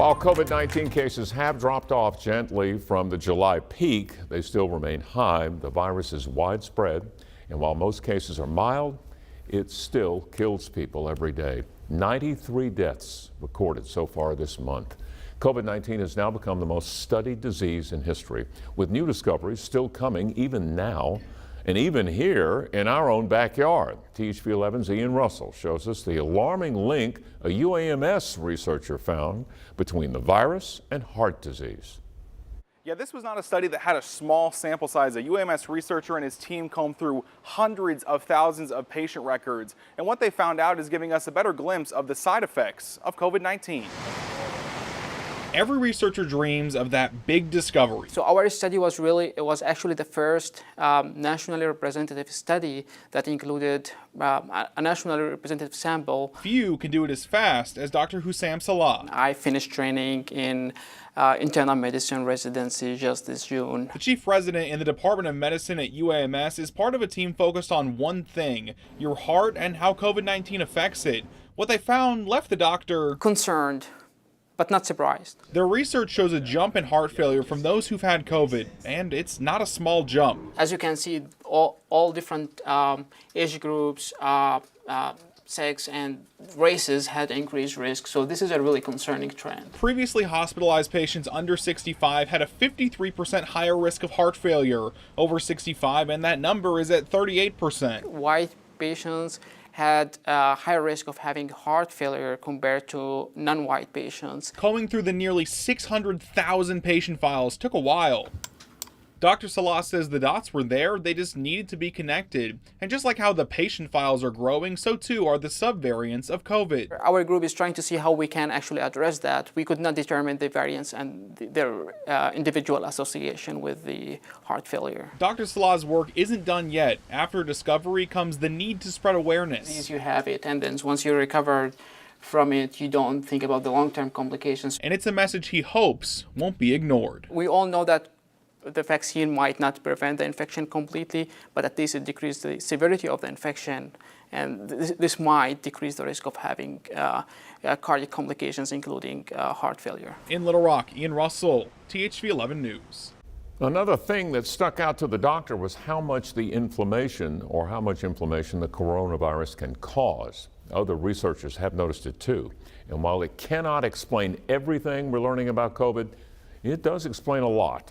While COVID-19 cases have dropped off gently from the July peak, they still remain high. The virus is widespread, and while most cases are mild, it still kills people every day. 93 deaths recorded so far this month. COVID-19 has now become the most studied disease in history, with new discoveries still coming even now, and even here in our own backyard. THV 11's Ian Russell shows us the alarming link a UAMS researcher found between the virus and heart disease. Yeah, this was not a study that had a small sample size. A UAMS researcher and his team combed through hundreds of thousands of patient records, and what they found out is giving us a better glimpse of the side effects of COVID-19. Every researcher dreams of that big discovery. So our study was actually the first nationally representative study that included a nationally representative sample. Few can do it as fast as Dr. Hussam Salah. I finished training in internal medicine residency just this June. The chief resident in the Department of Medicine at UAMS is part of a team focused on one thing, your heart and how COVID-19 affects it. What they found left the doctor concerned, but not surprised. Their research shows a jump in heart failure from those who've had COVID, and it's not a small jump. As you can see, all different age groups, sex and races had increased risk, so this is a really concerning trend. Previously hospitalized patients under 65 had a 53% higher risk of heart failure over 65, and that number is at 38%. White patients had a higher risk of having heart failure compared to non-white patients. Combing through the nearly 600,000 patient files took a while. Dr. Salah says the dots were there, they just needed to be connected. And just like how the patient files are growing, so too are the subvariants of COVID. Our group is trying to see how we can actually address that. We could not determine the variants and their individual association with the heart failure. Dr. Salah's work isn't done yet. After discovery comes the need to spread awareness. You have it, and then once you recover from it, you don't think about the long-term complications. And it's a message he hopes won't be ignored. We all know that the vaccine might not prevent the infection completely, but at least it decreases the severity of the infection, and this might decrease the risk of having cardiac complications, including heart failure. In Little Rock, Ian Russell, THV 11 News. Another thing that stuck out to the doctor was how much inflammation the coronavirus can cause. Other researchers have noticed it too. And while it cannot explain everything we're learning about COVID, it does explain a lot.